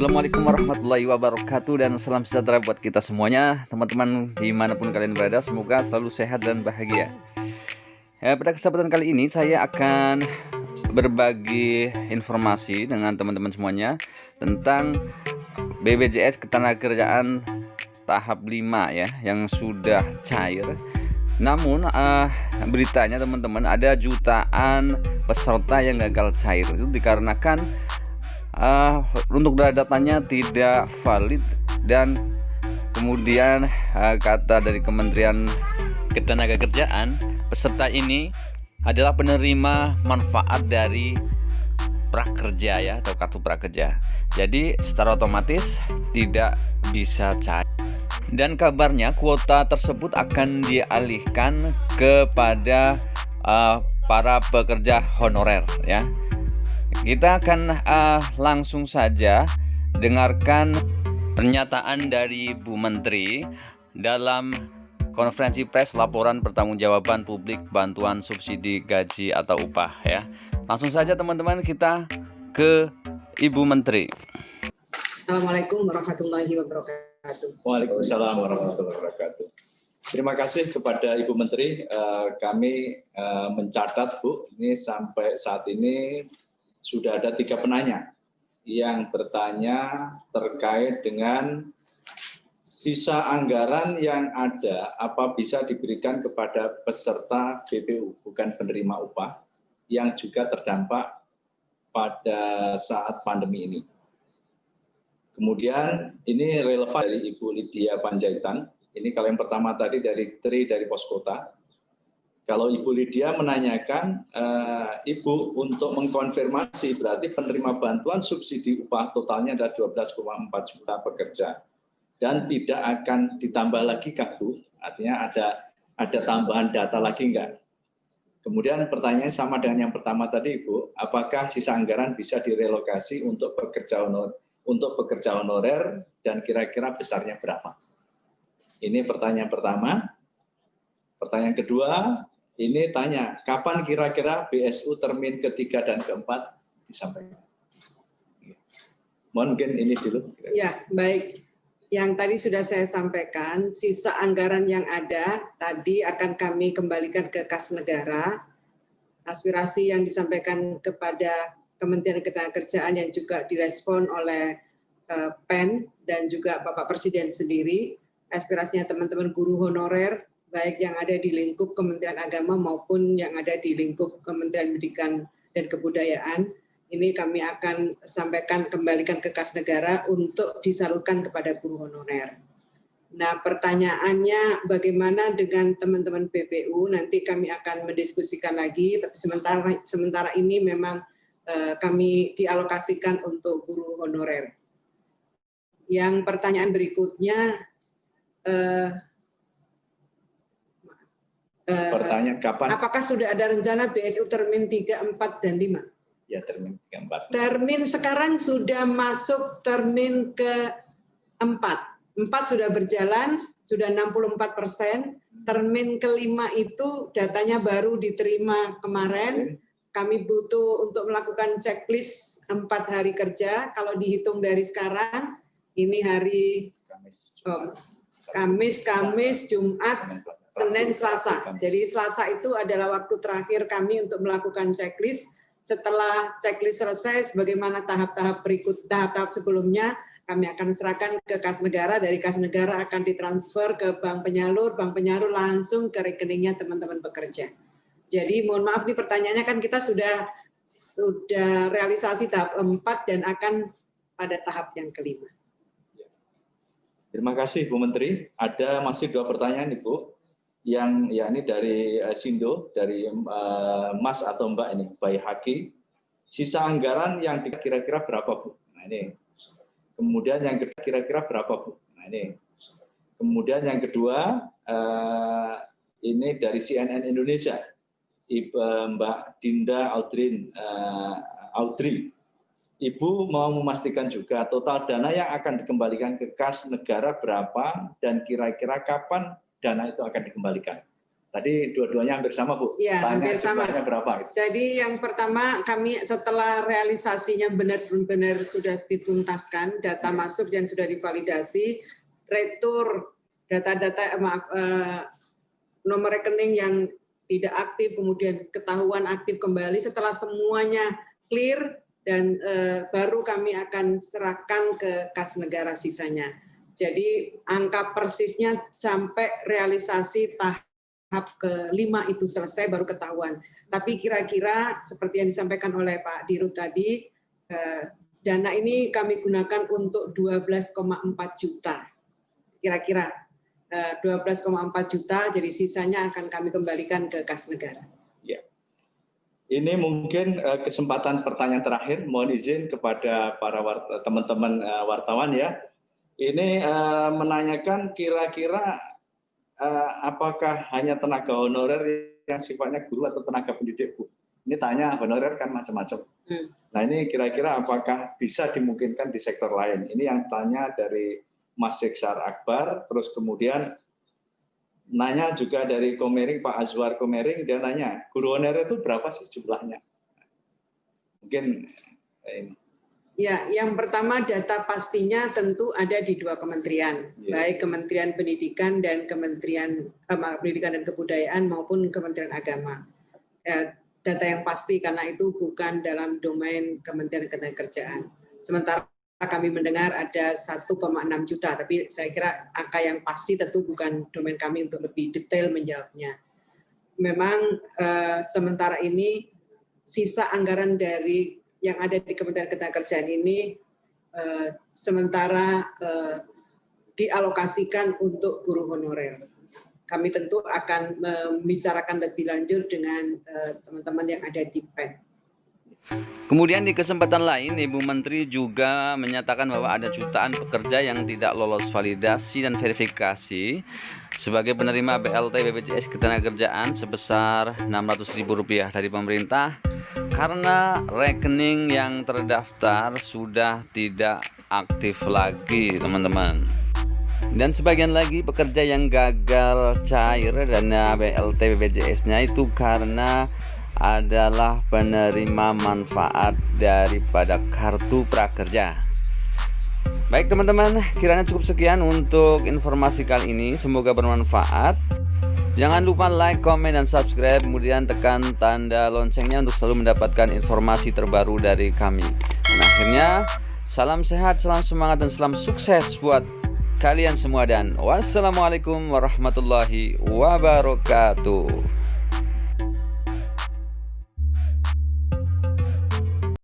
Assalamualaikum warahmatullahi wabarakatuh dan salam sejahtera buat kita semuanya, teman-teman dimanapun kalian berada. Semoga selalu sehat dan bahagia. Pada kesempatan kali ini saya akan berbagi informasi dengan teman-teman semuanya tentang BPJS Ketenagakerjaan tahap 5 ya, yang sudah cair. Namun beritanya teman-teman, ada jutaan peserta yang gagal cair. Itu dikarenakan untuk datanya tidak valid, dan kemudian kata dari Kementerian Ketenagakerjaan, peserta ini adalah penerima manfaat dari prakerja ya, atau kartu prakerja. Jadi secara otomatis tidak bisa cair. Dan kabarnya kuota tersebut akan dialihkan kepada para pekerja honorer ya. Kita akan langsung saja dengarkan pernyataan dari Bu Menteri dalam konferensi pers laporan pertanggungjawaban publik bantuan subsidi gaji atau upah ya. Langsung saja teman-teman, kita ke Ibu Menteri. Assalamualaikum warahmatullahi wabarakatuh. Waalaikumsalam warahmatullahi wabarakatuh. Terima kasih kepada Ibu Menteri. Kami mencatat, Bu, ini sampai saat ini sudah ada 3 penanya yang bertanya terkait dengan sisa anggaran yang ada, apa bisa diberikan kepada peserta BPU, bukan penerima upah, yang juga terdampak pada saat pandemi ini. Kemudian ini relevan dari Ibu Lydia Panjaitan. Ini kalau yang pertama tadi dari Tri dari Poskota. Kalau Ibu Lydia menanyakan, Ibu untuk mengkonfirmasi berarti penerima bantuan subsidi upah totalnya ada 12,4 juta pekerja dan tidak akan ditambah lagi kah, Bu? Artinya ada tambahan data lagi enggak? Kemudian pertanyaan sama dengan yang pertama tadi, Ibu, apakah sisa anggaran bisa direlokasi untuk pekerja honorer dan kira-kira besarnya berapa? Ini pertanyaan pertama. Pertanyaan kedua, ini tanya, kapan kira-kira BSU termin ketiga dan keempat disampaikan? Mohon mungkin ini dulu. Ya, baik. Yang tadi sudah saya sampaikan, sisa anggaran yang ada tadi akan kami kembalikan ke kas negara. Aspirasi yang disampaikan kepada Kementerian Ketenagakerjaan yang juga direspon oleh PEN dan juga Bapak Presiden sendiri, aspirasinya teman-teman guru honorer, baik yang ada di lingkup Kementerian Agama maupun yang ada di lingkup Kementerian Pendidikan dan Kebudayaan, ini kami akan sampaikan kembalikan ke kas negara untuk disalurkan kepada guru honorer. Nah, pertanyaannya bagaimana dengan teman-teman BPU, nanti kami akan mendiskusikan lagi, tapi sementara ini memang kami dialokasikan untuk guru honorer. Yang pertanyaan berikutnya, pertanyaan kapan? Apakah sudah ada rencana BSU termin 3, 4, dan 5? Ya, termin 3, 4. Termin sekarang sudah masuk termin ke-4. 4 sudah berjalan, sudah 64%. Termin ke-5 itu datanya baru diterima kemarin. Kami butuh untuk melakukan checklist 4 hari kerja. Kalau dihitung dari sekarang, ini hari Kamis, Jumat, Senin, Selasa. Jadi Selasa itu adalah waktu terakhir kami untuk melakukan checklist. Setelah checklist selesai, sebagaimana tahap-tahap berikut, tahap-tahap sebelumnya, kami akan serahkan ke kas negara. Dari kas negara akan ditransfer ke bank penyalur langsung ke rekeningnya teman-teman pekerja. Jadi mohon maaf nih, pertanyaannya kan kita sudah realisasi tahap 4 dan akan pada tahap yang kelima. Terima kasih Bu Menteri. Ada masih 2 pertanyaan Ibu. Yang ya ini dari Sindo, dari Mas atau Mbak ini, Bayi Haki. Sisa anggaran yang kira-kira berapa, Bu? Nah ini. Kemudian yang kira-kira berapa, Bu? Nah ini. Kemudian yang kedua, ini dari CNN Indonesia, Mbak Dinda Audrey. Ibu mau memastikan juga total dana yang akan dikembalikan ke kas negara berapa dan kira-kira kapan dana itu akan dikembalikan. Tadi dua-duanya hampir sama, Bu. Iya, hampir sama. Jumlahnya berapa? Gitu. Jadi yang pertama kami setelah realisasinya benar-benar sudah dituntaskan, data masuk dan sudah divalidasi, retur data-data nomor rekening yang tidak aktif kemudian ketahuan aktif kembali, setelah semuanya clear dan baru kami akan serahkan ke kas negara sisanya. Jadi angka persisnya sampai realisasi tahap ke-5 itu selesai baru ketahuan. Tapi kira-kira seperti yang disampaikan oleh Pak Dirut tadi, dana ini kami gunakan untuk 12,4 juta. Kira-kira 12,4 juta, jadi sisanya akan kami kembalikan ke kas negara. Ya. Ini mungkin kesempatan pertanyaan terakhir. Mohon izin kepada para teman-teman wartawan ya. Ini menanyakan kira-kira apakah hanya tenaga honorer yang sifatnya guru atau tenaga pendidik, Bu? Ini tanya honorer kan macam-macam. Nah ini kira-kira apakah bisa dimungkinkan di sektor lain? Ini yang tanya dari Mas Seksar Akbar, terus kemudian nanya juga dari Komering, Pak Azwar Komering, dia nanya, guru honorer itu berapa sih jumlahnya? Mungkin ini. Ya, yang pertama data pastinya tentu ada di 2 kementerian, baik Kementerian Pendidikan dan Kementerian Pendidikan dan Kebudayaan maupun Kementerian Agama. Data yang pasti karena itu bukan dalam domain Kementerian Ketenagakerjaan. Sementara kami mendengar ada 1,6 juta, tapi saya kira angka yang pasti tentu bukan domain kami untuk lebih detail menjawabnya. Memang sementara ini sisa anggaran dari yang ada di Kementerian Ketenagakerjaan ini sementara dialokasikan untuk guru honorer. Kami tentu akan membicarakan lebih lanjut dengan teman-teman yang ada di PEN. Kemudian di kesempatan lain, Ibu Menteri juga menyatakan bahwa ada jutaan pekerja yang tidak lolos validasi dan verifikasi sebagai penerima BLT BPJS Ketenagakerjaan sebesar Rp600.000 dari pemerintah karena rekening yang terdaftar sudah tidak aktif lagi, teman-teman. Dan sebagian lagi pekerja yang gagal cair dana BLT BPJS-nya itu karena adalah penerima manfaat daripada kartu prakerja. Baik teman-teman, kiranya cukup sekian untuk informasi kali ini. Semoga bermanfaat. Jangan lupa like, komen, dan subscribe. Kemudian tekan tanda loncengnya untuk selalu mendapatkan informasi terbaru dari kami. Dan akhirnya, salam sehat, salam semangat, dan salam sukses buat kalian semua. Dan wassalamualaikum warahmatullahi wabarakatuh.